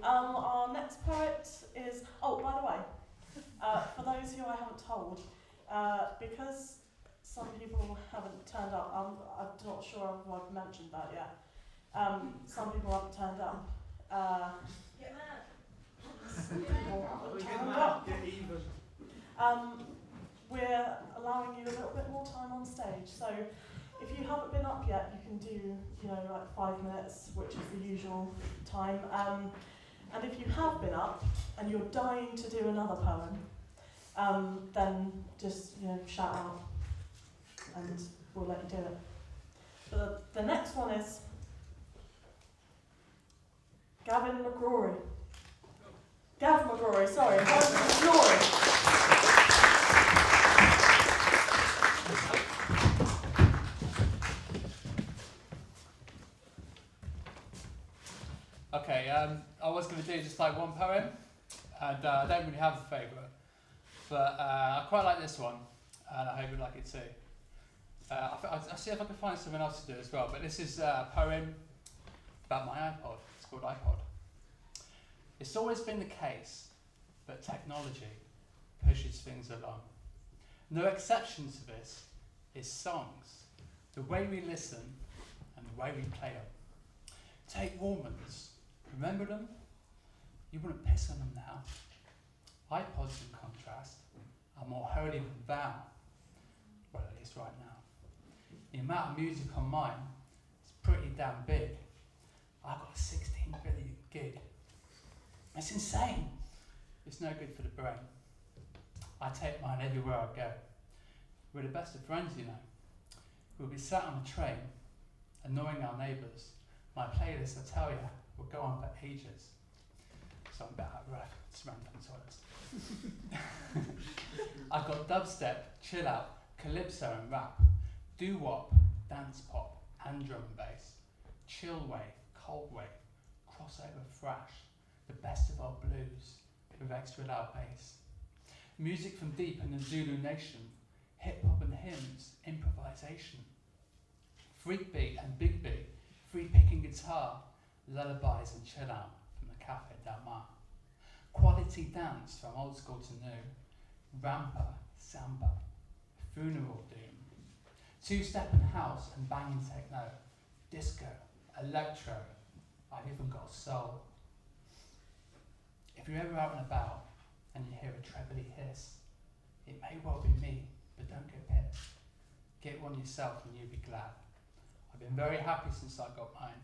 Our next poet is, oh, by the way, for those who I haven't told, because some people haven't turned up, I'm not sure if I've mentioned that yet. Some people haven't turned up. Get even. We're allowing you a little bit more time on stage, so if you haven't been up yet, you can do, like 5 minutes, which is the usual time. And if you have been up and you're dying to do another poem, then just shout out, and we'll let you do it. But the next one is Gavin McGrory. Gav McGrory, sorry, Gavin McGrory. Okay, I was going to do just like one poem, and I don't really have a favourite, but I quite like this one, and I hope you like it too. I'll see if I can find something else to do as well, but this is a poem about my iPod. It's called iPod. It's always been the case that technology pushes things along. No exception to this is songs, the way we listen and the way we play them. Take Warmans. Remember them? You wouldn't piss on them now. iPods, in contrast, are more holy than thou. Well, at least right now. The amount of music on mine is pretty damn big. I've got 16 billion gig. It's insane. It's no good for the brain. I take mine everywhere I go. We're the best of friends, We'll be sat on a train, annoying our neighbours. My playlist, I tell you, will go on for ages. So I'm a bit out of breath. Just ran from the toilets. I've got dubstep, chill out, calypso and rap, doo-wop, dance pop and drum and bass, chill wave, cold wave, crossover thrash, the best of our blues with extra loud bass. Music from deep in the Zulu nation, hip-hop and hymns, improvisation. Freak beat and big beat, free picking guitar, lullabies and chill out from the Cafe Del Mar. Quality dance from old school to new, rampa, samba, funeral doom. Two-step and house and banging techno, disco, electro, I've even got soul. If you're ever out and about and you hear a trebly hiss, it may well be me, but don't get pissed. Get one yourself and you'll be glad. I've been very happy since I got mine.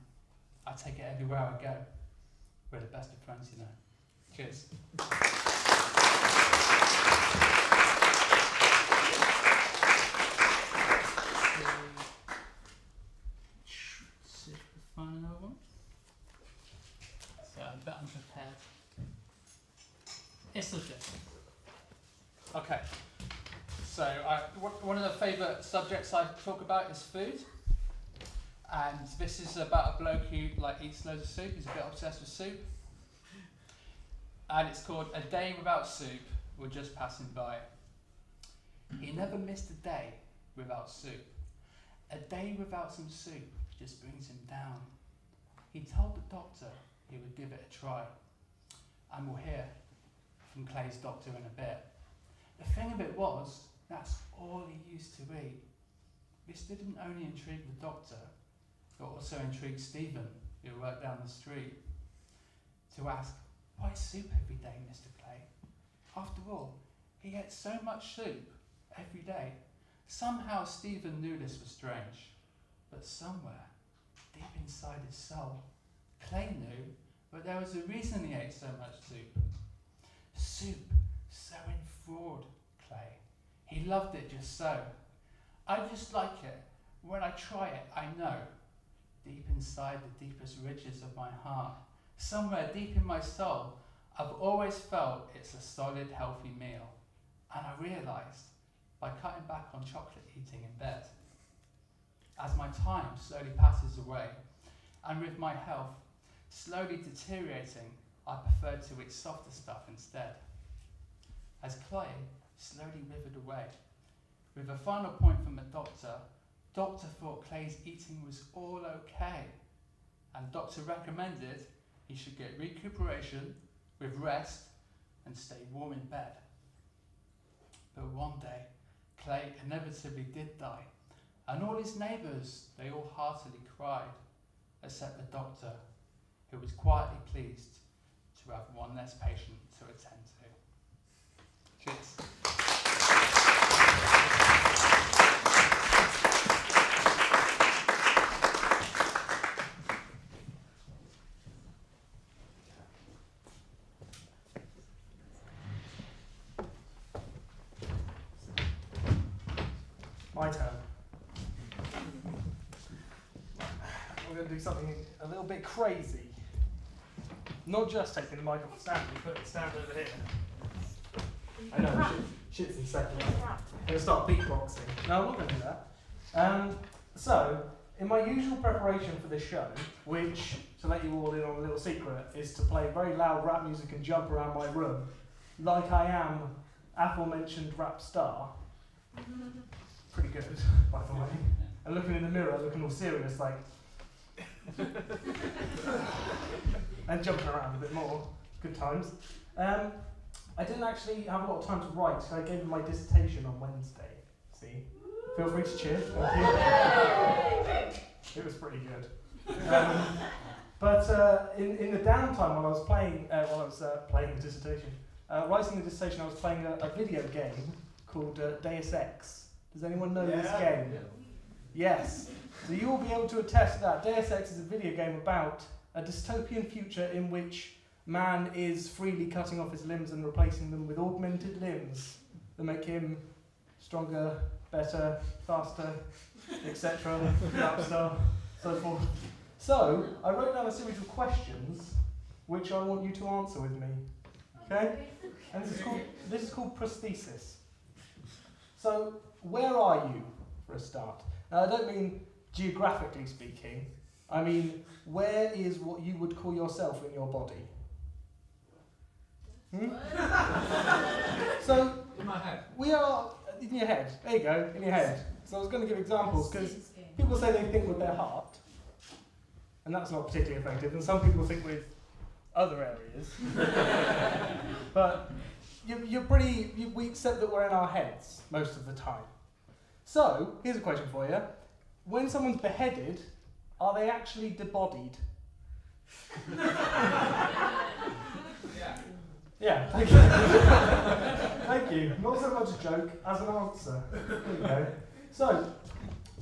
I take it everywhere I go. We're the best of friends, Cheers. See if we can find another one. So I'm a bit unprepared. It's legit. Okay. So one of the favourite subjects I talk about is food. And this is about a bloke who eats loads of soup. He's a bit obsessed with soup. And it's called A Day Without Soup. We're just passing by. He never missed a day without soup. A day without some soup just brings him down. He told the doctor he would give it a try. And we'll hear from Clay's doctor in a bit. The thing of it was, that's all he used to eat. This didn't only intrigue the doctor, it also intrigued Stephen, who worked down the street, to ask, why soup every day, Mr. Clay? After all, he ate so much soup every day. Somehow Stephen knew this was strange, but somewhere, deep inside his soul, Clay knew that there was a reason he ate so much soup. Soup, so enthralled Clay. He loved it just so. I just like it. When I try it, I know. Deep inside the deepest ridges of my heart, somewhere deep in my soul, I've always felt it's a solid, healthy meal. And I realised, by cutting back on chocolate eating in bed, as my time slowly passes away, and with my health slowly deteriorating, I preferred to eat softer stuff instead. As Clay slowly withered away, with a final point from the doctor thought Clay's eating was all okay, and doctor recommended he should get recuperation with rest and stay warm in bed. But one day, Clay inevitably did die, and all his neighbours, they all heartily cried, except the doctor, who was quietly pleased to have one less patient to attend to. Cheers. My turn. We're going to do something a little bit crazy. Not just taking the mic off the stand, we put the stand over here. I know, shit's in second. I'm going to start beatboxing. No, I'm not going to do that. So, in my usual preparation for this show, which, to let you all in on a little secret, is to play very loud rap music and jump around my room, like I am aforementioned rap star. Pretty good, by the way. And looking in the mirror, looking all serious, like... and jumping around a bit more. Good times. I didn't actually have a lot of time to write, so I gave my dissertation on Wednesday. See? Feel free to cheer. Thank you. It was pretty good. But in the downtime while I was playing the dissertation, writing the dissertation, I was playing a video game called Deus Ex. Does anyone know this game? Yeah. Yes. So you will be able to attest to that. Deus Ex is a video game about a dystopian future in which man is freely cutting off his limbs and replacing them with augmented limbs that make him stronger, better, faster, etc. So forth. So I wrote down a series of questions which I want you to answer with me. Okay? And this is called prosthesis. So where are you, for a start? Now, I don't mean geographically speaking. I mean, where is what you would call yourself in your body? So, in my head. We are in your head. There you go, in your head. So I was going to give examples because people say they think with their heart, and that's not particularly effective. And some people think with other areas. But we accept that we're in our heads most of the time. So, here's a question for you. When someone's beheaded, are they actually debodied? Yeah, thank you. Thank you. Not so much a joke as an answer. There you go. So,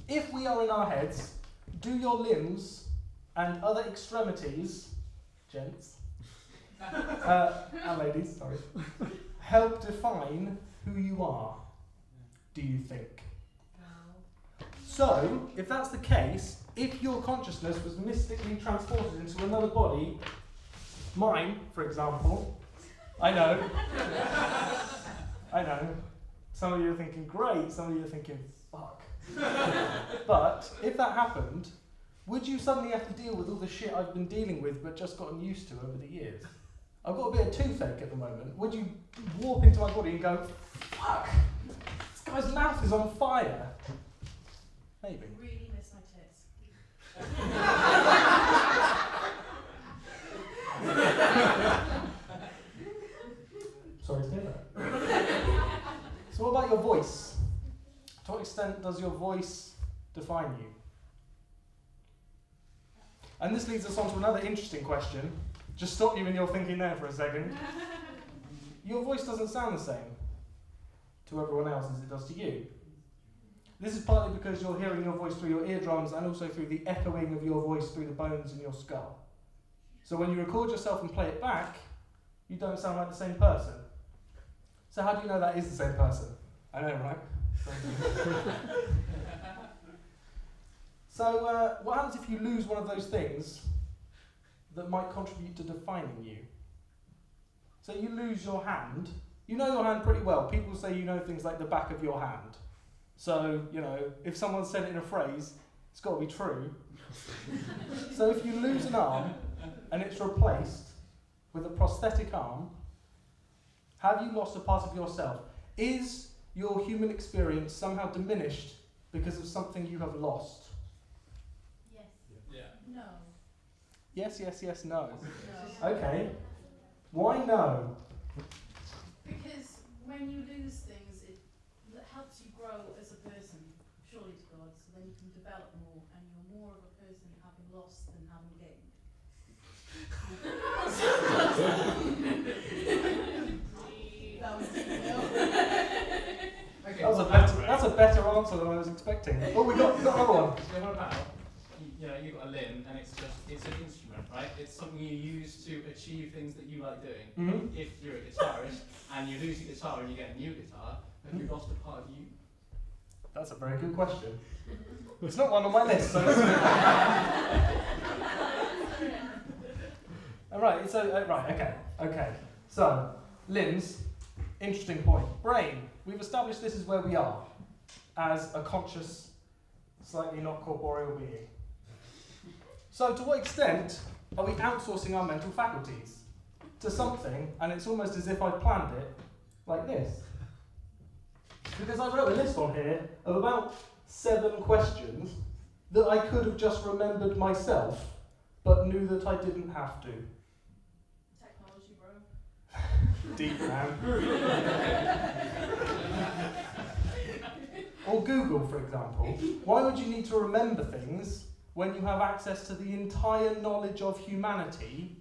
if we are in our heads, do your limbs and other extremities, gents, and ladies, sorry, help define who you are, do you think? So, if that's the case, if your consciousness was mystically transported into another body, mine, for example, I know, some of you are thinking, great, some of you are thinking, fuck. But, if that happened, would you suddenly have to deal with all the shit I've been dealing with but just gotten used to over the years? I've got a bit of toothache at the moment. Would you warp into my body and go, fuck, this guy's mouth is on fire? Maybe. Really miss my tits. Sorry to hear that. So what about your voice? To what extent does your voice define you? And this leads us on to another interesting question. Just stop you in your thinking there for a second. Your voice doesn't sound the same to everyone else as it does to you. This is partly because you're hearing your voice through your eardrums and also through the echoing of your voice through the bones in your skull. So when you record yourself and play it back, you don't sound like the same person. So how do you know that is the same person? I know, right? So what happens if you lose one of those things that might contribute to defining you? So you lose your hand. You know your hand pretty well. People say you know things like the back of your hand. So, if someone said it in a phrase, it's got to be true. So if you lose an arm and it's replaced with a prosthetic arm, have you lost a part of yourself? Is your human experience somehow diminished because of something you have lost? Yes. Yeah. No. Yes, yes, yes, no. No. Okay. Why no? Because when you lose things, it helps you grow as a person, surely to God, so then you can develop more, and you're more of a person having lost than having gained. That was Okay, That's a better answer than I was expecting. Oh, we got another one. So what about, you've got a limb and it's an instrument, right? It's something you use to achieve things that you like doing. Mm-hmm. If you're a guitarist and you lose your guitar and you get a new guitar, have you lost a part of you? That's a very good question. It's not one on my list, so Right, so, right, okay. So, limbs, interesting point. Brain, we've established this is where we are, as a conscious, slightly not corporeal being. So, to what extent are we outsourcing our mental faculties to something, and it's almost as if I planned it like this? Because I wrote a list on here of about 7 questions that I could have just remembered myself, but knew that I didn't have to. technology, bro. Deep, man. Or Google, for example. Why would you need to remember things when you have access to the entire knowledge of humanity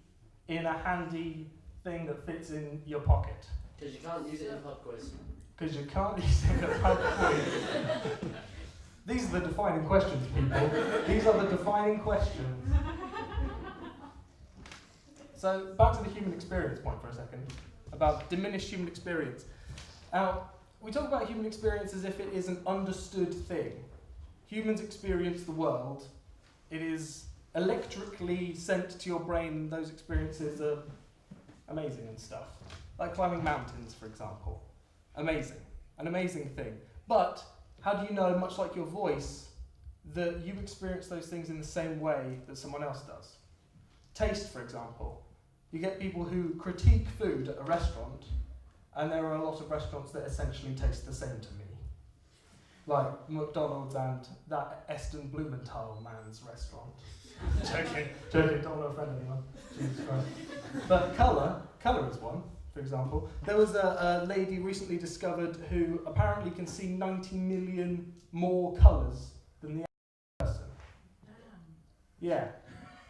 in a handy thing that fits in your pocket? Because you can't use it in a pub quiz. Because you can't use it in a pub quiz. These are the defining questions, people. These are the defining questions. So, back to the human experience point for a second, about diminished human experience. Now, we talk about human experience as if it is an understood thing. Humans experience the world. It is electrically sent to your brain, and those experiences are amazing and stuff. Like climbing mountains, for example. Amazing. An amazing thing. But how do you know, much like your voice, that you experience those things in the same way that someone else does? Taste, for example. You get people who critique food at a restaurant, and there are a lot of restaurants that essentially taste the same to me. Like McDonald's and that Eston Blumenthal man's restaurant. joking, don't want to offend anyone. Jesus Christ. But colour is one, for example. There was a lady recently discovered who apparently can see 90 million more colours than the average person. Yeah.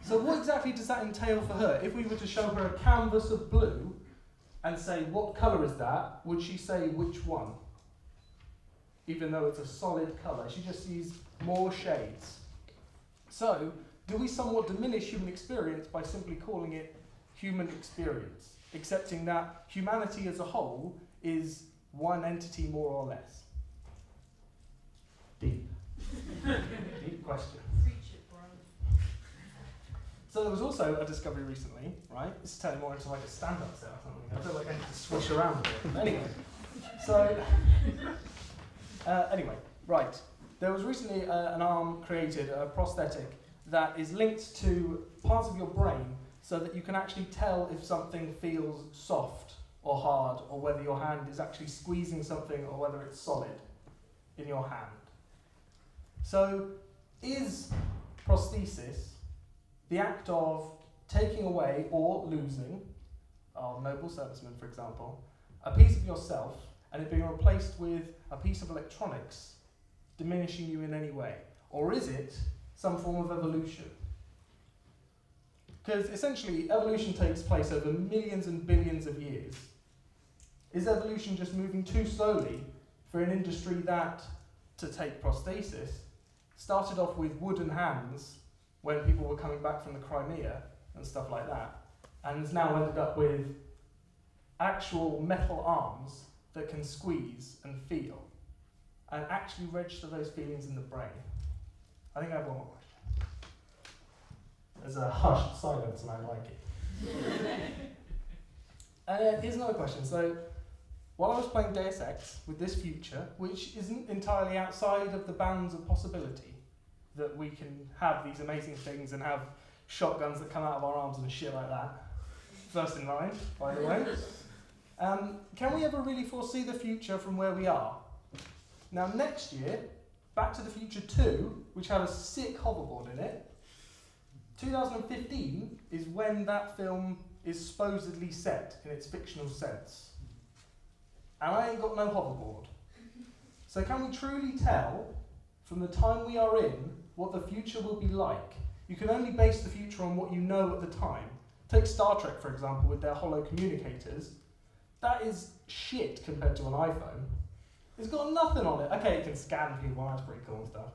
So what exactly does that entail for her? If we were to show her a canvas of blue and say, what colour is that? Would she say which one? Even though it's a solid colour, she just sees more shades. So, do we somewhat diminish human experience by simply calling it human experience, accepting that humanity as a whole is one entity more or less? Deep. Deep question. Preach it, bro. So there was also a discovery recently, right? This is turning more into like a stand-up set or something. I feel like I need to swish around a bit. Anyway, so anyway, right. There was recently an arm created, a prosthetic, that is linked to parts of your brain so that you can actually tell if something feels soft or hard, or whether your hand is actually squeezing something or whether it's solid in your hand. So, is prosthesis the act of taking away or losing, our noble serviceman for example, a piece of yourself and it being replaced with a piece of electronics, diminishing you in any way? Or is it some form of evolution? Because essentially evolution takes place over millions and billions of years. Is evolution just moving too slowly for an industry that, to take prosthesis, started off with wooden hands when people were coming back from the Crimea and stuff like that, and has now ended up with actual metal arms that can squeeze and feel and actually register those feelings in the brain? I think I have one more question. There's a hushed silence and I like it. Here's another question. So, while I was playing Deus Ex with this future, which isn't entirely outside of the bounds of possibility, that we can have these amazing things and have shotguns that come out of our arms and shit like that. First in line, by the way. Can we ever really foresee the future from where we are? Now next year, Back to the Future 2, which had a sick hoverboard in it, 2015 is when that film is supposedly set in its fictional sense. And I ain't got no hoverboard. So can we truly tell from the time we are in what the future will be like? You can only base the future on what you know at the time. Take Star Trek, for example, with their hollow communicators. That is shit compared to an iPhone. It's got nothing on it. Okay, it can scan people, that's pretty cool and stuff.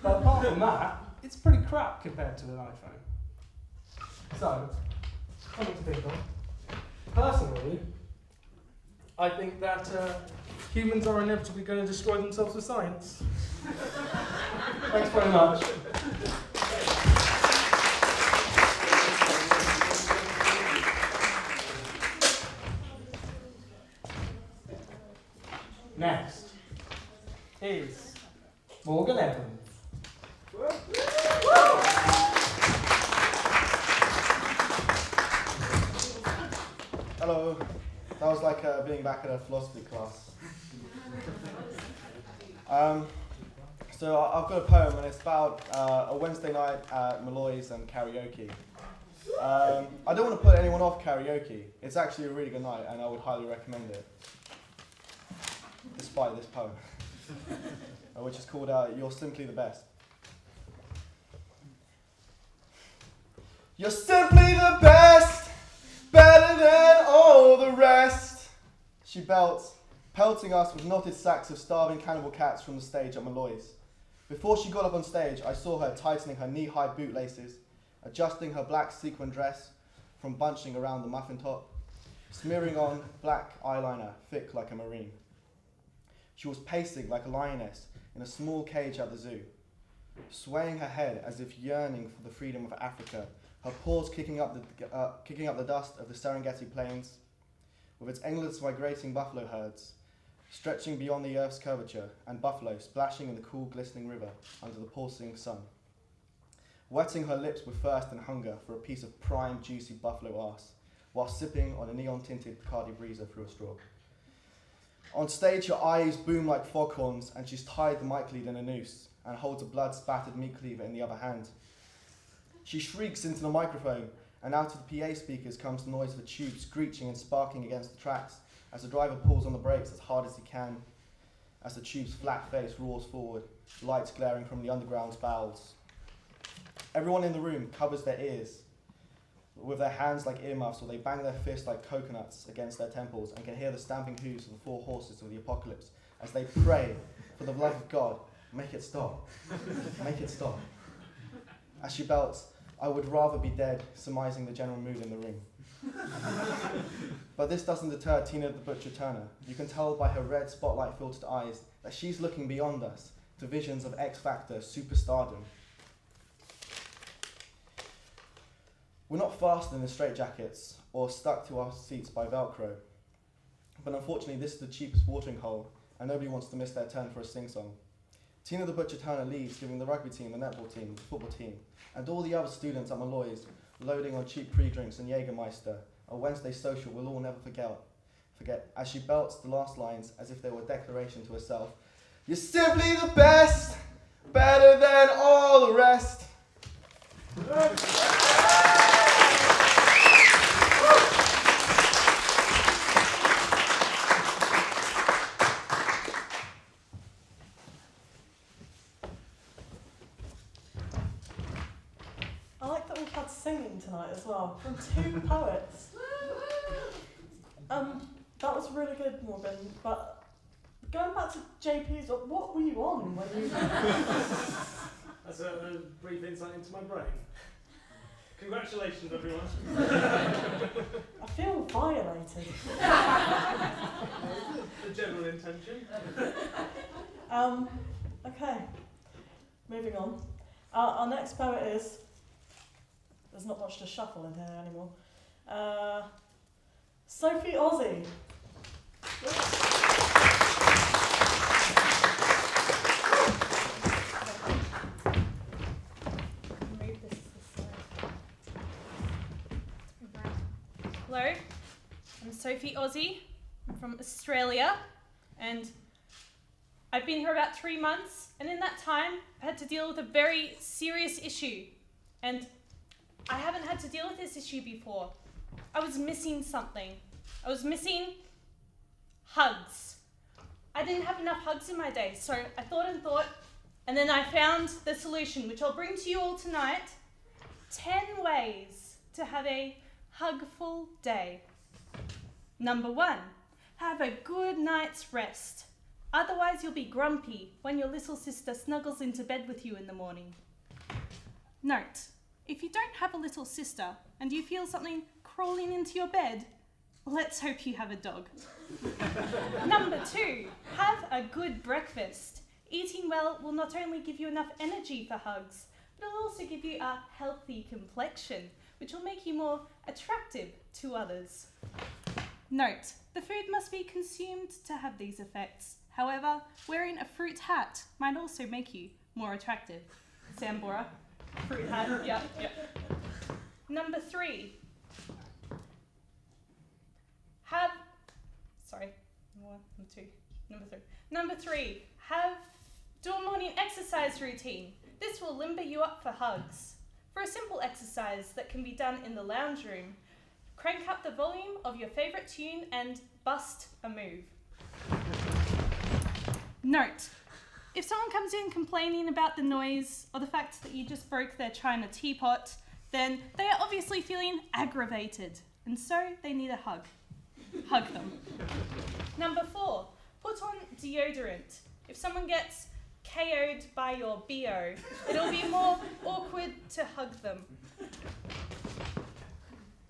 But apart from that, it's pretty crap compared to an iPhone. So, something to think of. Personally, I think that humans are inevitably going to destroy themselves with science. Thanks very much. Next is Morgan Evans. Hello. That was like being back at a philosophy class. So I've got a poem, and it's about a Wednesday night at Malloy's and karaoke. I don't want to put anyone off karaoke. It's actually a really good night, and I would highly recommend it, despite this poem, which is called You're Simply the Best. You're simply the best, better than all the rest, she belts, pelting us with knotted sacks of starving cannibal cats from the stage at Malloy's. Before she got up on stage, I saw her tightening her knee-high bootlaces, adjusting her black sequin dress from bunching around the muffin top, smearing on black eyeliner, thick like a marine. She was pacing like a lioness in a small cage at the zoo, swaying her head as if yearning for the freedom of Africa, her paws kicking up the dust of the Serengeti plains, with its endless migrating buffalo herds, stretching beyond the earth's curvature, and buffalo splashing in the cool, glistening river under the pulsing sun, wetting her lips with thirst and hunger for a piece of prime, juicy buffalo arse, while sipping on a neon-tinted Bacardi Breezer through a straw. On stage, her eyes boom like foghorns, and she's tied the mic lead in a noose, and holds a blood-spattered meat cleaver in the other hand. She shrieks into the microphone, and out of the PA speakers comes the noise of a tube screeching and sparking against the tracks as the driver pulls on the brakes as hard as he can, as the tube's flat face roars forward, lights glaring from the underground's bowels. Everyone in the room covers their ears with their hands like earmuffs, or they bang their fists like coconuts against their temples and can hear the stamping hooves of the four horses of the apocalypse as they pray, for the love of God, make it stop, make it stop. As she belts, I would rather be dead, surmising the general mood in the room. But this doesn't deter Tina the Butcher Turner. You can tell by her red spotlight-filtered eyes that she's looking beyond us to visions of X Factor superstardom. We're not fastened in straitjackets or stuck to our seats by Velcro. But unfortunately, this is the cheapest watering hole, and nobody wants to miss their turn for a sing-song. Tina the Butcher Turner leaves, giving the rugby team, the netball team, the football team, and all the other students at Malloy's loading on cheap pre-drinks and Jägermeister, a Wednesday social we'll all never forget, as she belts the last lines as if they were a declaration to herself. You're simply the best, better than all the rest. I like that we've had singing tonight as well from two poets. That was really good, Morgan. But going back to JP's, what were you on when you? That's a brief insight into my brain. Congratulations, everyone. I feel violated. The general intention. Okay, moving on. Our next poet is. There's not much to shuffle in here anymore. Sophie Ozzy. Hello, I'm Sophie Ozzy. I'm from Australia, and I've been here about 3 months, and in that time I had to deal with a very serious issue, and I haven't had to deal with this issue before. I was missing something. I was missing hugs. I didn't have enough hugs in my day, so I thought, and then I found the solution, which I'll bring to you all tonight. 10 ways to have a hugful day. Number 1, have a good night's rest. Otherwise you'll be grumpy when your little sister snuggles into bed with you in the morning. Note, if you don't have a little sister and you feel something crawling into your bed, let's hope you have a dog. Number 2, have a good breakfast. Eating well will not only give you enough energy for hugs, but it'll also give you a healthy complexion, which will make you more attractive to others. Note, the food must be consumed to have these effects. However, wearing a fruit hat might also make you more attractive. Sambora, fruit hat, yeah. Number 3, Number 3, do a morning exercise routine. This will limber you up for hugs. For a simple exercise that can be done in the lounge room, crank up the volume of your favourite tune and bust a move. Note, if someone comes in complaining about the noise or the fact that you just broke their china teapot, then they are obviously feeling aggravated, and so they need a hug. Hug them. Number 4, put on deodorant. If someone gets KO'd by your BO, it'll be more awkward to hug them.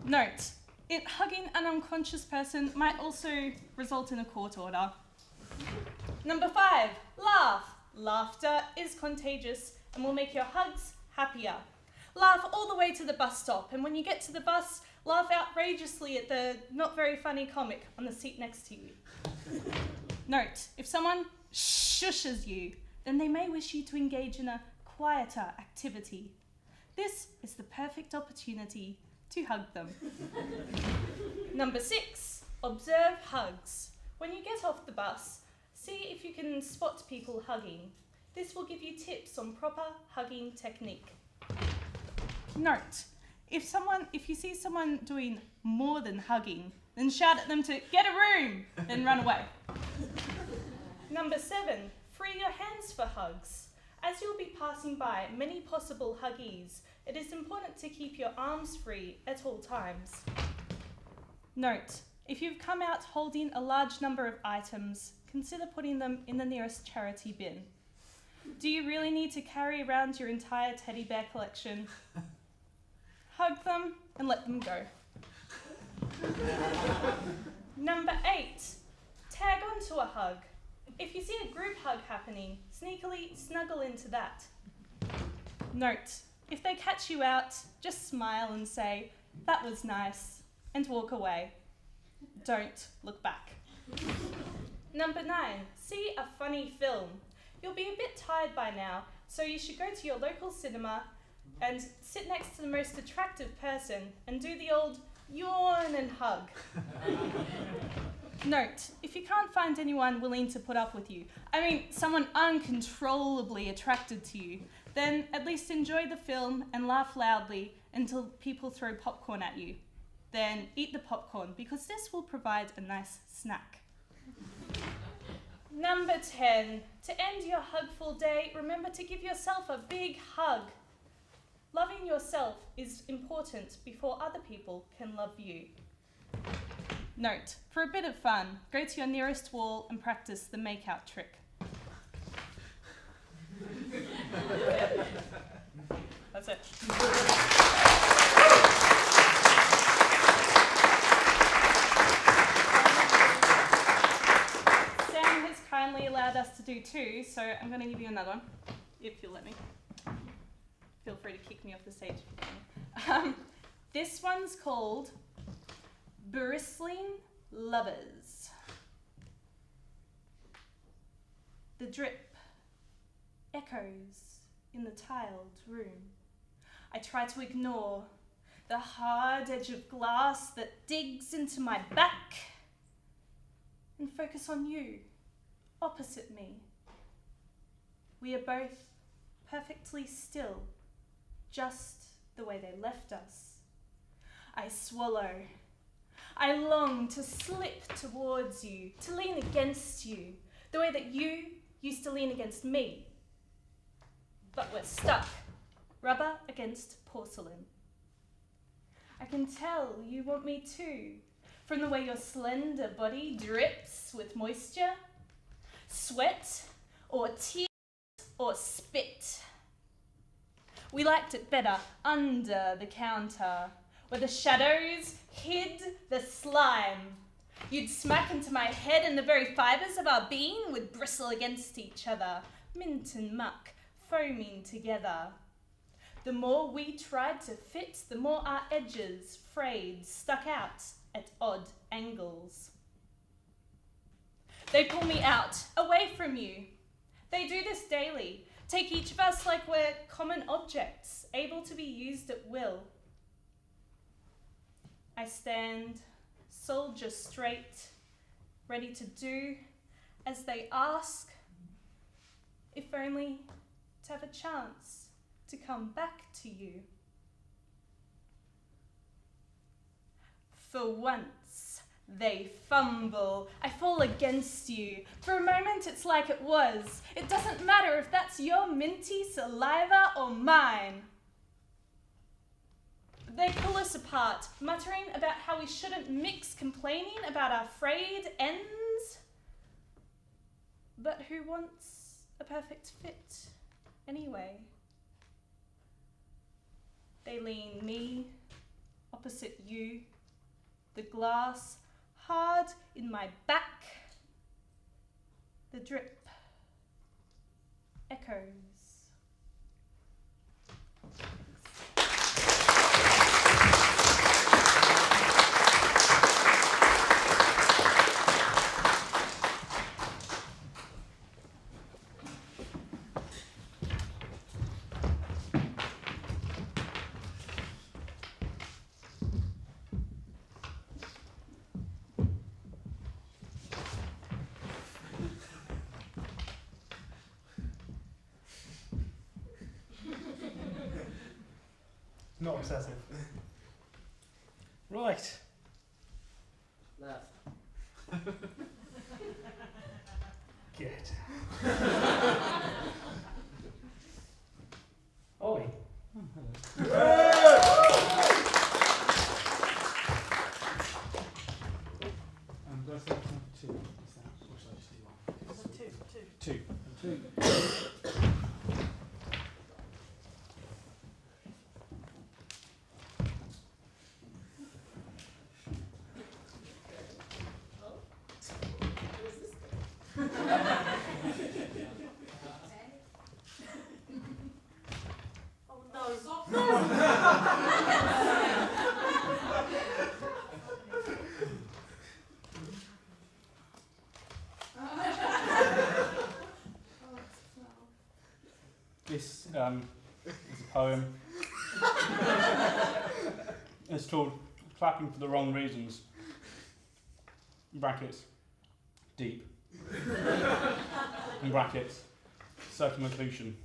Note, hugging an unconscious person might also result in a court order. Number 5, laugh. Laughter is contagious and will make your hugs happier. Laugh all the way to the bus stop, and when you get to the bus, laugh outrageously at the not very funny comic on the seat next to you. Note, if someone shushes you, then they may wish you to engage in a quieter activity. This is the perfect opportunity to hug them. Number 6, observe hugs. When you get off the bus, see if you can spot people hugging. This will give you tips on proper hugging technique. Note, if you see someone doing more than hugging, then shout at them to get a room, then run away. Number 7, free your hands for hugs. As you'll be passing by many possible huggies, it is important to keep your arms free at all times. Note, if you've come out holding a large number of items, consider putting them in the nearest charity bin. Do you really need to carry around your entire teddy bear collection? Hug them and let them go. Number 8, tag onto a hug. If you see a group hug happening, sneakily snuggle into that. Note, if they catch you out, just smile and say, "That was nice," and walk away. Don't look back. Number 9, see a funny film. You'll be a bit tired by now, so you should go to your local cinema and sit next to the most attractive person and do the old yawn and hug. Note, if you can't find anyone willing to put up with you, someone uncontrollably attracted to you, then at least enjoy the film and laugh loudly until people throw popcorn at you. Then eat the popcorn, because this will provide a nice snack. Number 10, to end your hugful day, remember to give yourself a big hug. Loving yourself is important before other people can love you. Note, for a bit of fun, go to your nearest wall and practice the make-out trick. That's it. Sam has kindly allowed us to do 2, so I'm going to give you another one, if you'll let me. Feel free to kick me off the stage. This one's called Bristle Lovers. The drip echoes in the tiled room. I try to ignore the hard edge of glass that digs into my back and focus on you, opposite me. We are both perfectly still, just the way they left us. I swallow. I long to slip towards you, to lean against you, the way that you used to lean against me. But we're stuck, rubber against porcelain. I can tell you want me too, from the way your slender body drips with moisture, sweat, or tears, or spit. We liked it better under the counter, where the shadows hid the slime. You'd smack into my head and the very fibres of our being would bristle against each other, mint and muck, foaming together. The more we tried to fit, the more our edges, frayed, stuck out at odd angles. They pull me out, away from you. They do this daily, take each of us like we're common objects, able to be used at will. I stand, soldier straight, ready to do as they ask, if only to have a chance to come back to you. For once, they fumble. I fall against you. For a moment, it's like it was. It doesn't matter if that's your minty saliva or mine. They pull us apart, muttering about how we shouldn't mix, complaining about our frayed ends. But who wants a perfect fit anyway? They lean me opposite you, the glass hard in my back. The drip echoes. Not obsessive. Right. Left. Good. Ollie. Do I say two? Is that, or should I just do one? Two. This is a poem. It's called Clapping for the Wrong Reasons. In brackets, deep. In brackets, circumlocution.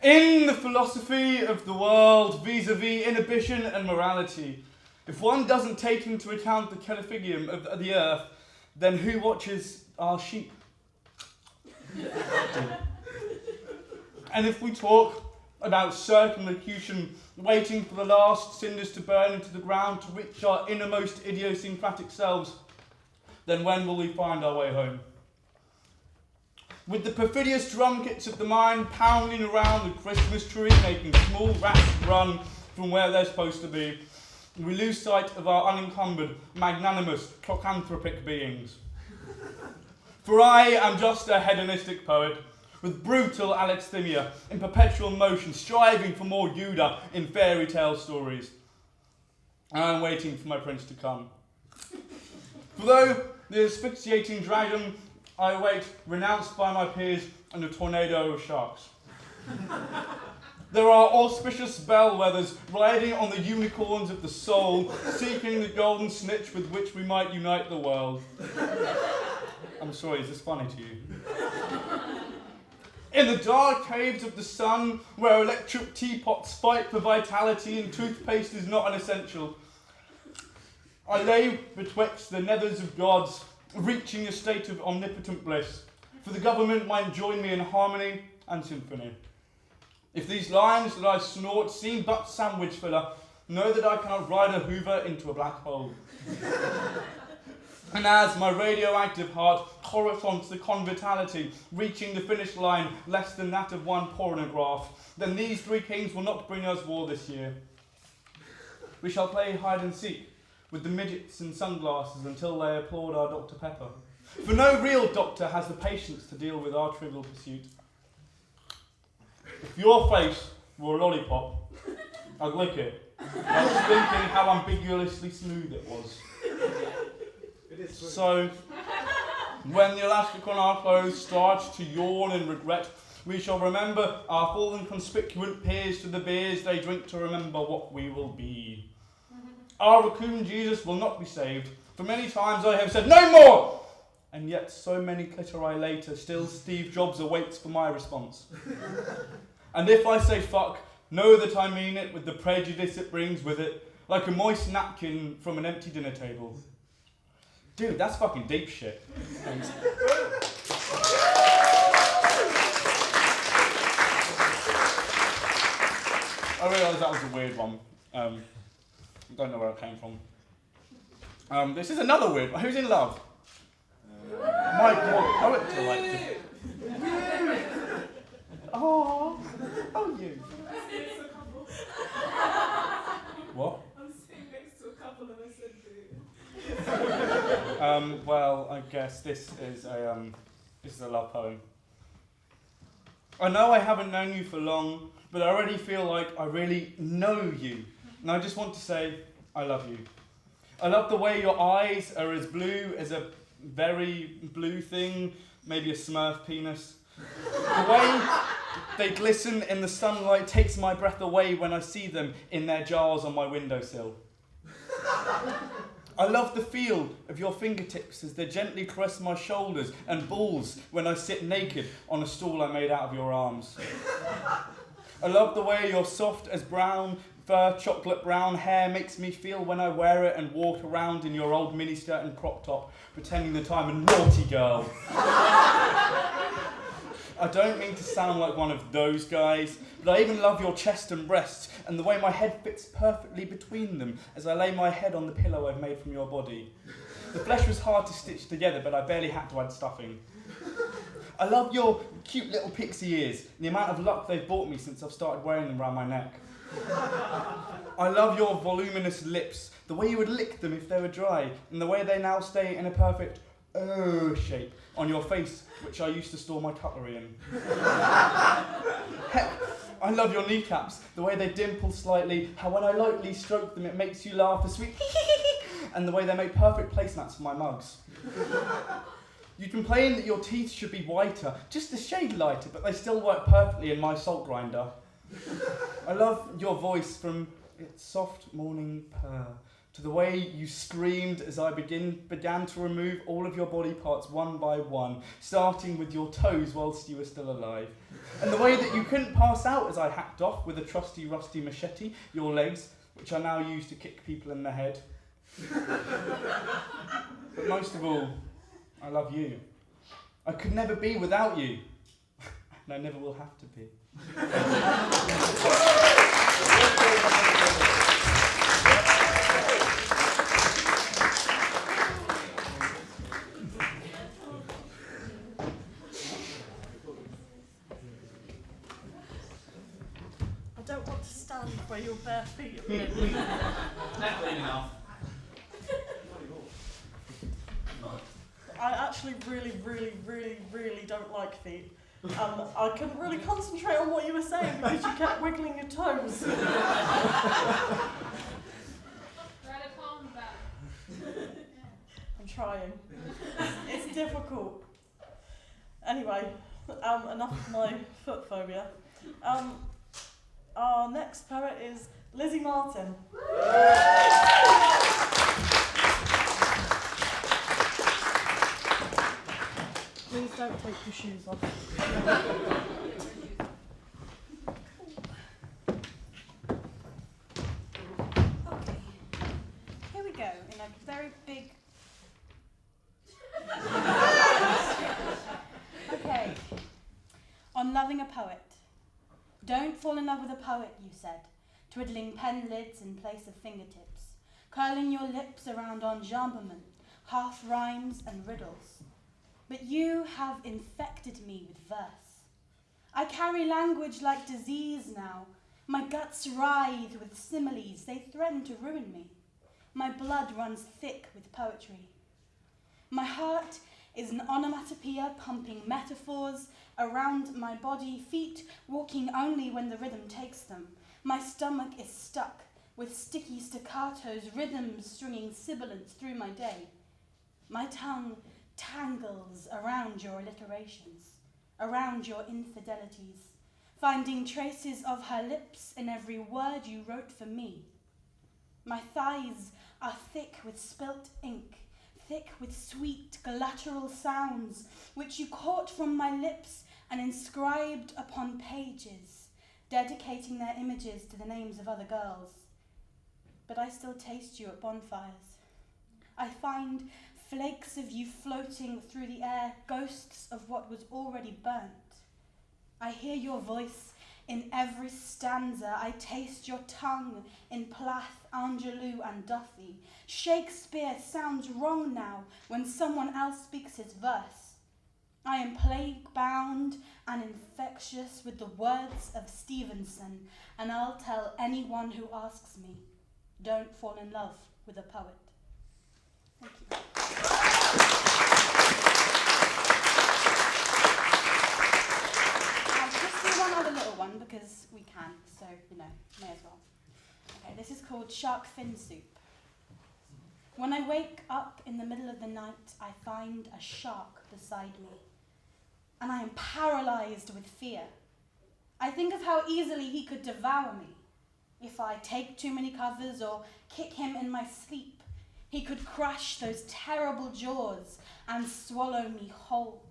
In the philosophy of the world vis-a-vis inhibition and morality, if one doesn't take into account the califigium of the earth, then who watches our sheep? And if we talk about circumlocution, waiting for the last cinders to burn into the ground to reach our innermost idiosyncratic selves, then when will we find our way home? With the perfidious drum kits of the mind pounding around the Christmas tree, making small rats run from where they're supposed to be, we lose sight of our unencumbered, magnanimous, clocanthropic beings. For I am just a hedonistic poet, with brutal alexithymia, in perpetual motion, striving for more Judah in fairy tale stories. And I'm waiting for my prince to come. For though the asphyxiating dragon I await, renounced by my peers, and a tornado of sharks. There are auspicious bellwethers riding on the unicorns of the soul, seeking the golden snitch with which we might unite the world. I'm sorry, is this funny to you? In the dark caves of the sun, where electric teapots fight for vitality and toothpaste is not an essential, I lay betwixt the nethers of gods, reaching a state of omnipotent bliss, for the government might join me in harmony and symphony. If these lines that I snort seem but sandwich filler, know that I cannot ride a hoover into a black hole. And as my radioactive heart corresponds to convitality, reaching the finish line less than that of one pornograph, then these three kings will not bring us war this year. We shall play hide and seek with the midgets in sunglasses until they applaud our Dr. Pepper. For no real doctor has the patience to deal with our trivial pursuit. If your face were a lollipop, I'd lick it. I was thinking how ambiguously smooth it was. So, when the elastic on our clothes starts to yawn in regret, we shall remember our fallen conspicuent peers to the beers they drink to remember what we will be. Our raccoon Jesus will not be saved, for many times I have said, no more! And yet so many clitori later, still Steve Jobs awaits for my response. And if I say fuck, know that I mean it with the prejudice it brings with it, like a moist napkin from an empty dinner table. Dude, that's fucking deep shit. Thanks. I realised that was a weird one. I don't know where it came from. This is another weird one. Who's in love? My God, poets are like this. Oh, you. What? I'm sitting next to a couple and I said Well, I guess this is a love poem. I know I haven't known you for long, but I already feel like I really know you. And I just want to say, I love you. I love the way your eyes are as blue as a very blue thing, maybe a Smurf penis. The way they glisten in the sunlight takes my breath away when I see them in their jars on my windowsill. I love the feel of your fingertips as they gently caress my shoulders and balls when I sit naked on a stool I made out of your arms. I love the way your soft as brown fur chocolate brown hair makes me feel when I wear it and walk around in your old miniskirt and crop top, pretending that I'm a naughty girl. I don't mean to sound like one of those guys, but I even love your chest and breasts and the way my head fits perfectly between them as I lay my head on the pillow I've made from your body. The flesh was hard to stitch together, but I barely had to add stuffing. I love your cute little pixie ears and the amount of luck they've brought me since I've started wearing them around my neck. I love your voluminous lips, the way you would lick them if they were dry, and the way they now stay in a perfect O shape on your face, which I used to store my cutlery in. Heck, I love your kneecaps, the way they dimple slightly, how when I lightly stroke them it makes you laugh a sweet and the way they make perfect placemats for my mugs. You complain that your teeth should be whiter, just a shade lighter, but they still work perfectly in my salt grinder. I love your voice, from its soft morning purr to the way you screamed as I began to remove all of your body parts one by one, starting with your toes whilst you were still alive. And the way that you couldn't pass out as I hacked off with a trusty rusty machete your legs, which I now use to kick people in the head. But most of all, I love you. I could never be without you, and I never will have to be. I don't want to stand where your bare feet have been. Not clean enough. I actually really don't like feet. I couldn't really concentrate on what you were saying because you kept wiggling your toes. Try to calm down. I'm trying. It's difficult. Anyway, enough of my foot phobia. Our next poet is Lizzie Martin. Please Just don't take your shoes off. Okay. Here we go, in a very big... Okay. On loving a poet. Don't fall in love with a poet, you said, twiddling pen lids in place of fingertips, curling your lips around enjambment, half rhymes and riddles. But you have infected me with verse. I carry language like disease now. My guts writhe with similes, they threaten to ruin me. My blood runs thick with poetry. My heart is an onomatopoeia pumping metaphors around my body, feet walking only when the rhythm takes them. My stomach is stuck with sticky staccatos, rhythms stringing sibilants through my day. My tongue tangles around your alliterations, around your infidelities, finding traces of her lips in every word you wrote for me. My thighs are thick with spilt ink, thick with sweet guttural sounds, which you caught from my lips and inscribed upon pages, dedicating their images to the names of other girls. But I still taste you at bonfires. I find flakes of you floating through the air, ghosts of what was already burnt. I hear your voice in every stanza. I taste your tongue in Plath, Angelou and Duffy. Shakespeare sounds wrong now when someone else speaks his verse. I am plague-bound and infectious with the words of Stevenson, and I'll tell anyone who asks me, don't fall in love with a poet. Thank you. I'll just do one other little one because we can, so, may as well. Okay, this is called shark fin soup. When I wake up in the middle of the night, I find a shark beside me, and I am paralyzed with fear. I think of how easily he could devour me. If I take too many covers or kick him in my sleep, he could crush those terrible jaws and swallow me whole.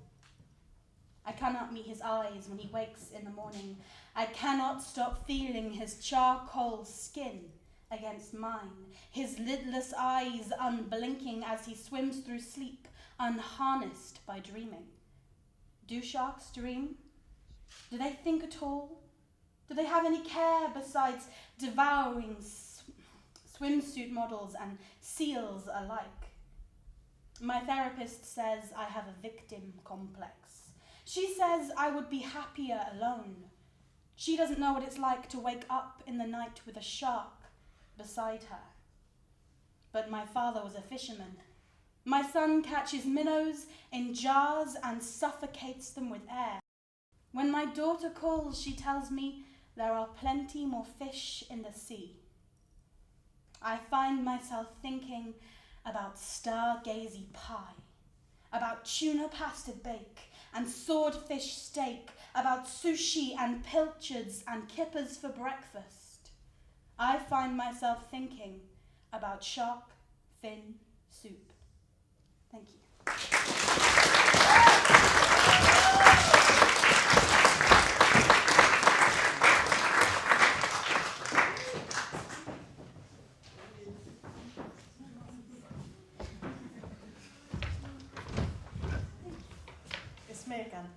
I cannot meet his eyes when he wakes in the morning. I cannot stop feeling his charcoal skin against mine, his lidless eyes unblinking as he swims through sleep, unharnessed by dreaming. Do sharks dream? Do they think at all? Do they have any care besides devouring swimsuit models and seals alike? My therapist says I have a victim complex. She says I would be happier alone. She doesn't know what it's like to wake up in the night with a shark beside her. But my father was a fisherman. My son catches minnows in jars and suffocates them with air. When my daughter calls, she tells me there are plenty more fish in the sea. I find myself thinking about stargazy pie, about tuna pasta bake and swordfish steak, about sushi and pilchards and kippers for breakfast. I find myself thinking about shark fin soup. Thank you. It's me again.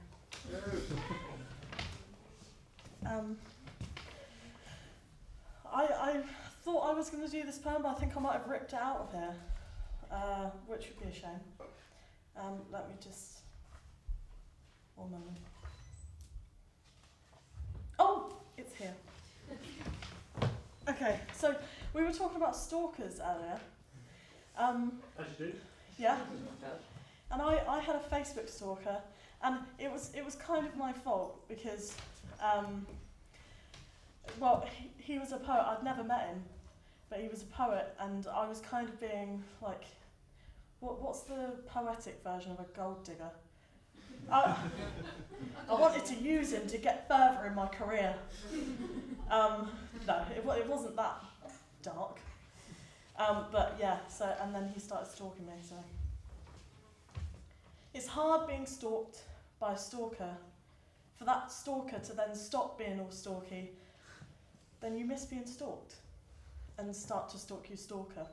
I thought I was going to do this poem, but I think I might have ripped it out of here, which would be a shame. Let me just... One moment. Oh, it's here. Okay, so we were talking about stalkers earlier. As you do. Yeah. And I had a Facebook stalker, and it was kind of my fault because, he was a poet. I'd never met him, but he was a poet, and I was kind of being like, what's the poetic version of a gold digger? I wanted to use him to get further in my career. No, it wasn't that dark. But yeah, so, and then he started stalking me, so. It's hard being stalked by a stalker, for that stalker to then stop being all stalky, then you miss being stalked and start to stalk your stalker.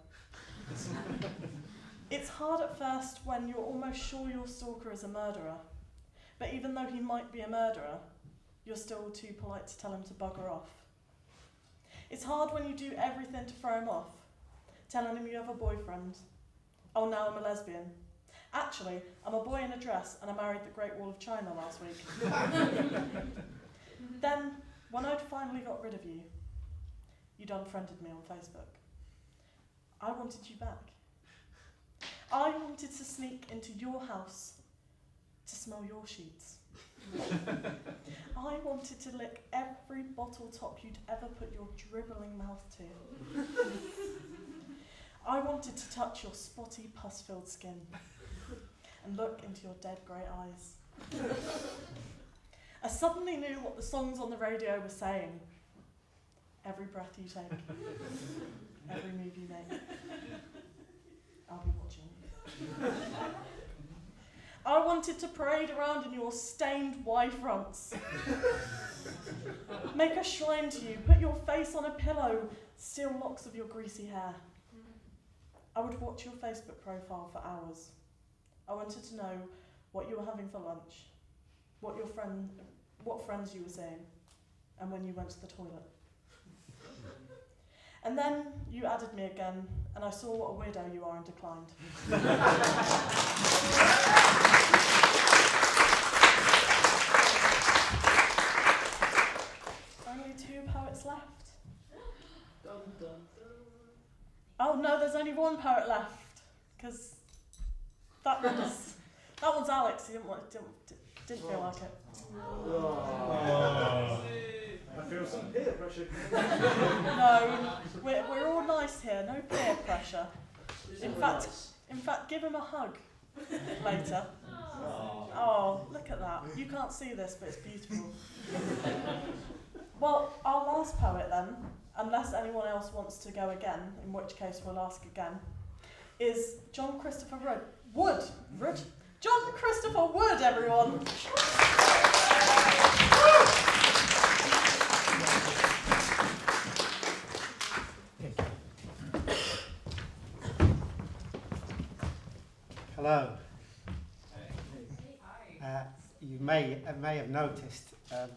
It's hard at first when you're almost sure your stalker is a murderer, but even though he might be a murderer, you're still too polite to tell him to bugger off. It's hard when you do everything to throw him off, telling him you have a boyfriend. Oh, now I'm a lesbian. Actually, I'm a boy in a dress and I married the Great Wall of China last week. Then, when I'd finally got rid of you, you'd unfriended me on Facebook. I wanted you back. I wanted to sneak into your house to smell your sheets. I wanted to lick every bottle top you'd ever put your dribbling mouth to. I wanted to touch your spotty, pus-filled skin and look into your dead grey eyes. I suddenly knew what the songs on the radio were saying. Every breath you take, every move you make, I'll be watching you. I wanted to parade around in your stained Y-fronts. Make a shrine to you, put your face on a pillow, steal locks of your greasy hair. I would watch your Facebook profile for hours. I wanted to know what you were having for lunch, what friends you were seeing, and when you went to the toilet. And then you added me again, and I saw what a weirdo you are and declined. Only 2 poets left. Dun, dun, dun. Oh no, there's only 1 poet left, because that one's Alex. He didn't feel like it. I feel some peer pressure. No, we're all nice here. No peer pressure. In fact, give him a hug later. Oh, look at that. You can't see this, but it's beautiful. Well, our last poet then, unless anyone else wants to go again, in which case we'll ask again, is John Christopher Wood. John Christopher Wood, everyone. Hello. You may have noticed I'm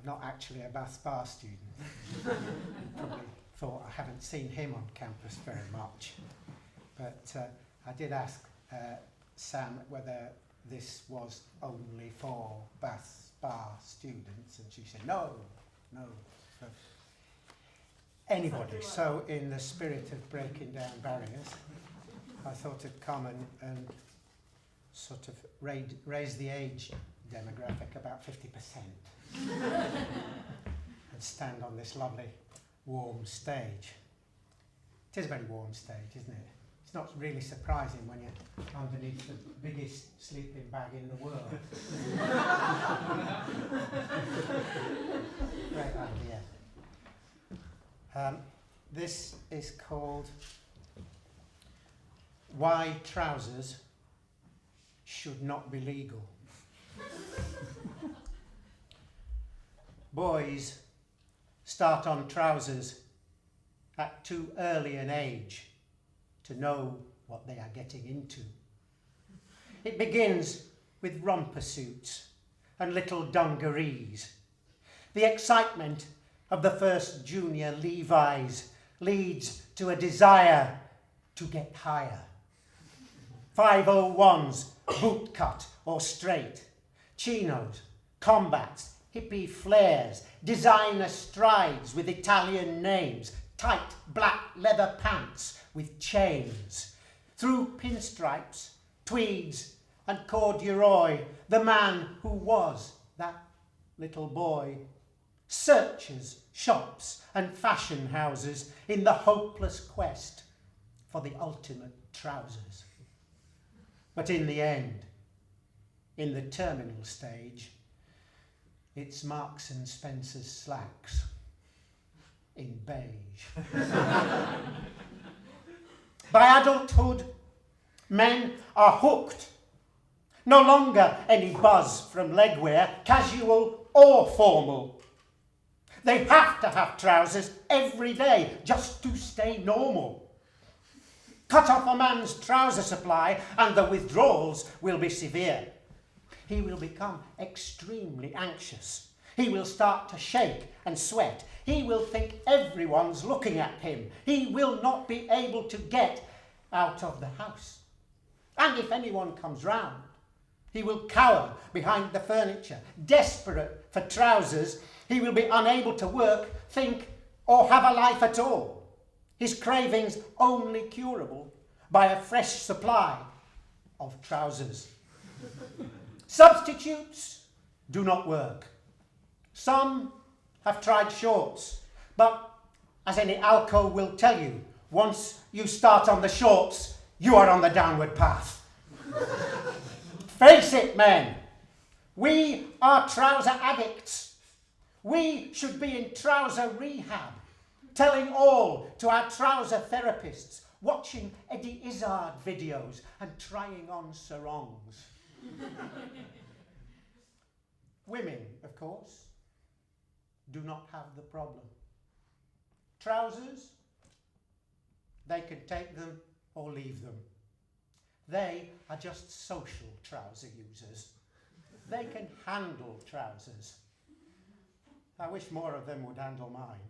not actually a Bath Spa student. Probably thought I haven't seen him on campus very much. But I did ask Sam whether this was only for Bath Spa students, and she said no, for anybody. So in the spirit of breaking down barriers, I thought I'd come and sort of raise the age demographic about 50% and stand on this lovely warm stage. It is a very warm stage, isn't it? It's not really surprising when you're underneath the biggest sleeping bag in the world. Great idea. This is called Why Trousers Should Not Be Legal. Boys start on trousers at too early an age to know what they are getting into. It begins with romper suits and little dungarees. The excitement of the first junior Levi's leads to a desire to get higher. 501s, boot cut or straight, chinos, combats, hippie flares, designer strides with Italian names, tight black leather pants with chains. Through pinstripes, tweeds and corduroy, the man who was that little boy searches shops and fashion houses in the hopeless quest for the ultimate trousers. But in the end, in the terminal stage, it's Marks and Spencer's slacks in beige. By adulthood, men are hooked. No longer any buzz from legwear, casual or formal. They have to have trousers every day just to stay normal. Cut off a man's trouser supply and the withdrawals will be severe. He will become extremely anxious. He will start to shake and sweat. He will think everyone's looking at him. He will not be able to get out of the house. And if anyone comes round, he will cower behind the furniture, desperate for trousers. He will be unable to work, think, or have a life at all. His cravings only curable by a fresh supply of trousers. Substitutes do not work. Some have tried shorts, but as any alco will tell you, once you start on the shorts, you are on the downward path. Face it, men, we are trouser addicts. We should be in trouser rehab, telling all to our trouser therapists, watching Eddie Izzard videos and trying on sarongs. Women, of course, do not have the problem. Trousers, they can take them or leave them. They are just social trouser users. They can handle trousers. I wish more of them would handle mine.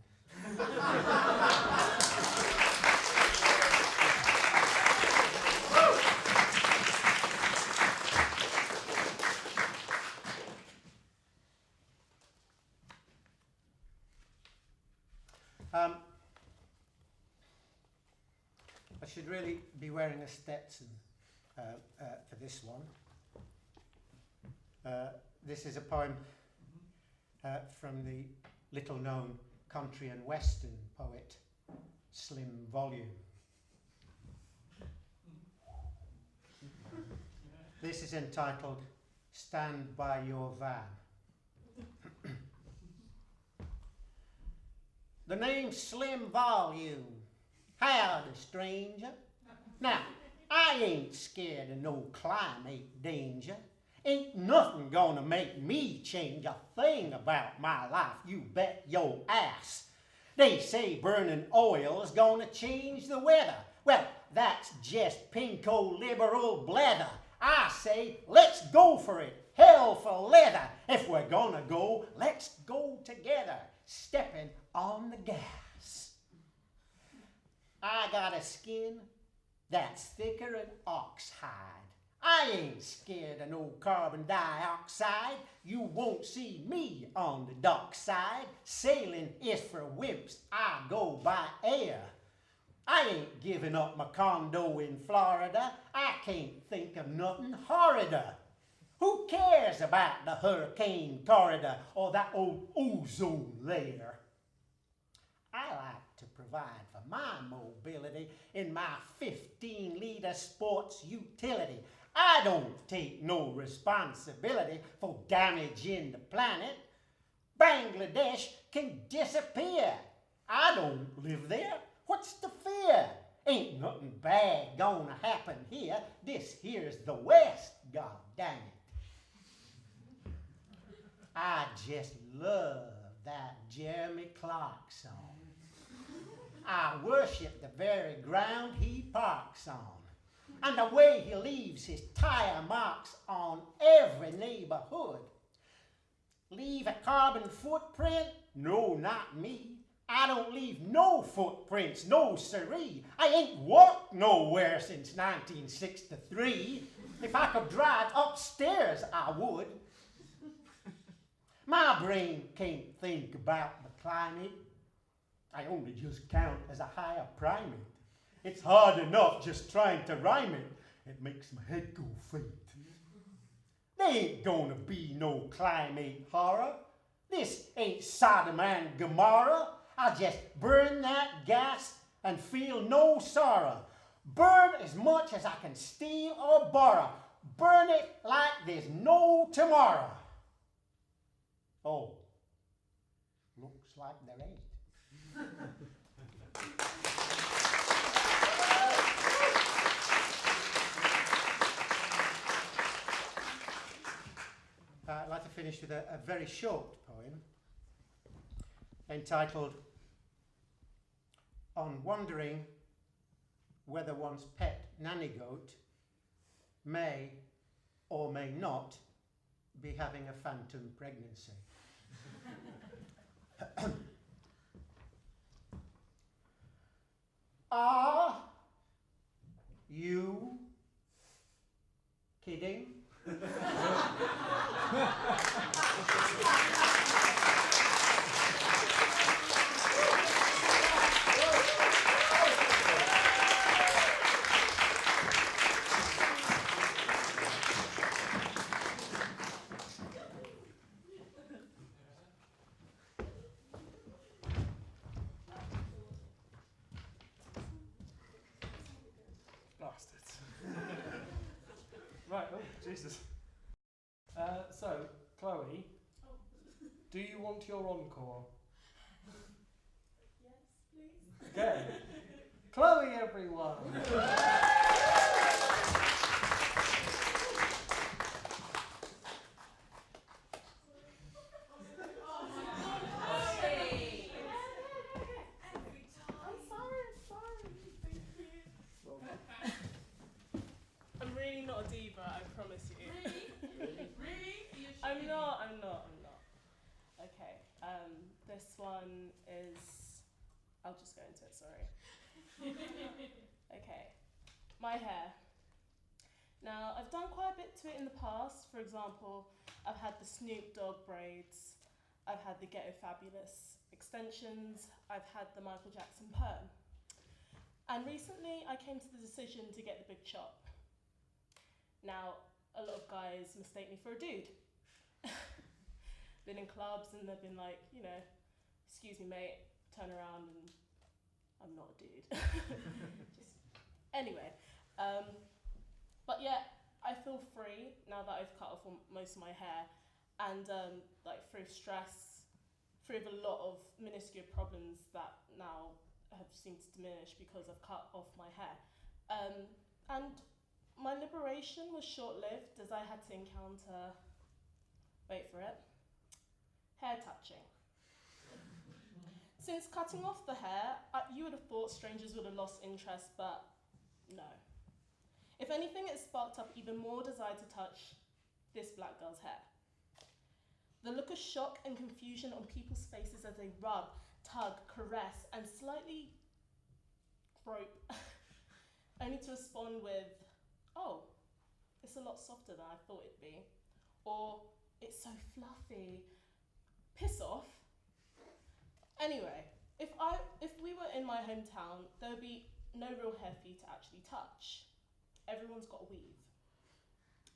I should really be wearing a Stetson for this one. This is a poem from the little-known country and western poet, Slim Volume. This is entitled, Stand By Your Van. The name's Slim Volume. Howdy, stranger. Now, I ain't scared of no climate danger. Ain't nothing gonna make me change a thing about my life, you bet your ass. They say burning oil's gonna change the weather. Well, that's just pinko liberal blether. I say, let's go for it. Hell for leather. If we're gonna go, let's go together. Stepping on the gas. I got a skin that's thicker than oxhide. I ain't scared of no carbon dioxide. You won't see me on the dock side. Sailing is for wimps. I go by air. I ain't giving up my condo in Florida. I can't think of nothing horrider. Who cares about the hurricane corridor or that old ozone layer? I like to provide for my mobility in my 15-liter sports utility. I don't take no responsibility for damaging the planet. Bangladesh can disappear. I don't live there. What's the fear? Ain't nothing bad gonna happen here. This here's the West, god dang it. I just love that Jeremy Clark song. I worship the very ground he parks on, and the way he leaves his tire marks on every neighborhood. Leave a carbon footprint? No, not me. I don't leave no footprints, no siree. I ain't walked nowhere since 1963. If I could drive upstairs, I would. My brain can't think about the climate. I only just count as a higher primate. It's hard enough just trying to rhyme it. It makes my head go faint. There ain't gonna be no climate horror. This ain't Sodom and Gomorrah. I just burn that gas and feel no sorrow. Burn as much as I can steal or borrow. Burn it like there's no tomorrow. Oh, looks like there ain't. finish with a very short poem entitled On Wondering Whether One's Pet Nanny Goat May or May Not Be Having a Phantom Pregnancy. Are you kidding? Bastards. Right, oh, Jesus. So, Chloe, do you want your encore? Yes, please. Okay. Chloe, everyone! I'm really not a diva, I promise you. Really? Are you I'm sure? not. Okay, this one is, I'll just go into it, sorry. Okay, my hair. Now, I've done quite a bit to it in the past. For example, I've had the Snoop Dogg braids, I've had the Ghetto Fabulous extensions, I've had the Michael Jackson perm. And recently, I came to the decision to get the big chop. Now, a lot of guys mistake me for a dude. Been in clubs and they've been like, you know, excuse me mate, turn around and I'm not a dude. Just, anyway, but yeah, I feel free now that I've cut off most of my hair, and like through stress, through a lot of minuscule problems that now have seemed to diminish because I've cut off my hair. And my liberation was short-lived as I had to encounter, wait for it, hair touching. Since cutting off the hair, you would have thought strangers would have lost interest, but no. If anything, it sparked up even more desire to touch this black girl's hair. The look of shock and confusion on people's faces as they rub, tug, caress, and slightly grope, only to respond with, oh, it's a lot softer than I thought it'd be, or it's so fluffy, piss off. Anyway, if we were in my hometown, there would be no real hair for you to actually touch. Everyone's got a weave.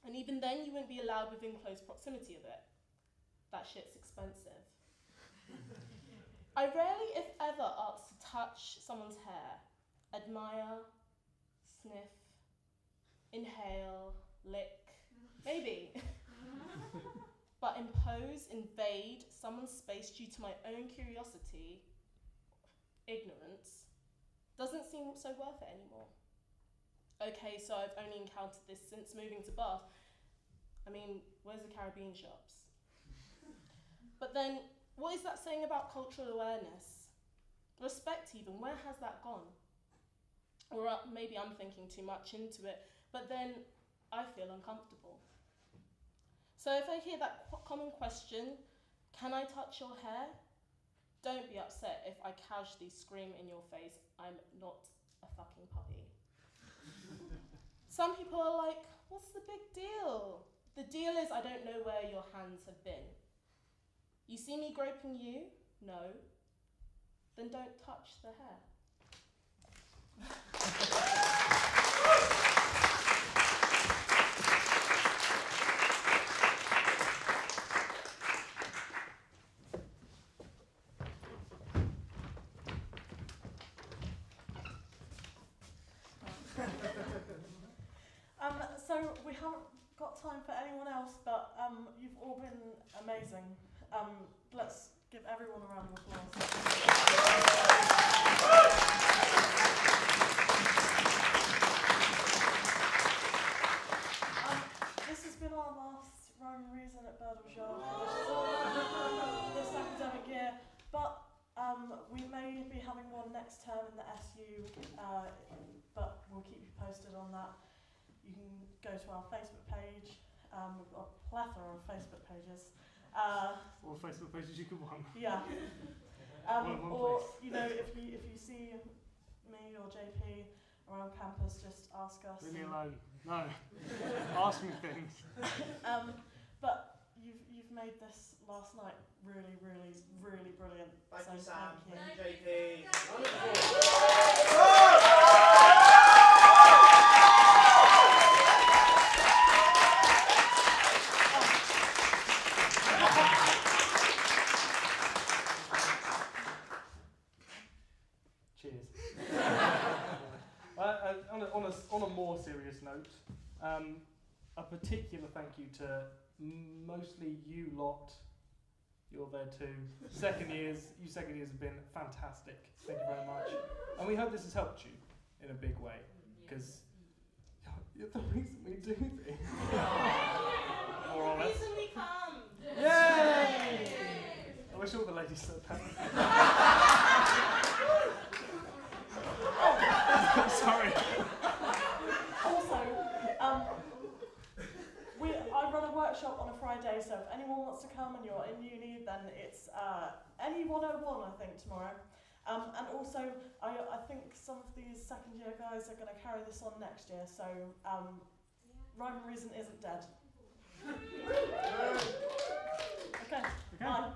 And even then, you wouldn't be allowed within close proximity of it. That shit's expensive. I rarely, if ever, ask to touch someone's hair. Admire, sniff, inhale, lick, maybe. But impose, invade someone's space due to my own curiosity, ignorance, doesn't seem so worth it anymore. Okay, so I've only encountered this since moving to Bath. I mean, where's the Caribbean shops? But then, what is that saying about cultural awareness? Respect even, where has that gone? Or maybe I'm thinking too much into it, but then I feel uncomfortable. So if I hear that common question, can I touch your hair? Don't be upset if I casually scream in your face, I'm not a fucking puppy. Some people are like, what's the big deal? The deal is I don't know where your hands have been. You see me groping you? No. Then don't touch the hair. So we haven't got time for anyone else, but you've all been amazing. Let's give everyone a round of applause. This has been our last rhyme and reason at Bird of Jar. But we may be having one next term in the SU, but we'll keep you posted on that. You can go to our Facebook page. We've got a plethora of Facebook pages. Or Facebook pages you could want. Yeah. One Or place. you know, if you see me or JP around campus, just ask us. Leave me alone. No. Ask me things. But you've made this last night really, really, really brilliant. Thank you, so Sam. thank you. Thank you, JP. Cheers. On a more serious note, a particular thank you to mostly you lot. You're there too. Second years have been fantastic. Thank you very much. And we hope this has helped you in a big way, because you're the reason we do things. More or less. reason we come. Yay! I wish all the ladies said that. Sorry. Also, I run a workshop on a Friday, so if anyone wants to come and you're in uni, then it's any 101, I think, tomorrow. And also, I think some of these second year guys are going to carry this on next year, so Rhyme and Reason isn't dead. Okay, bye.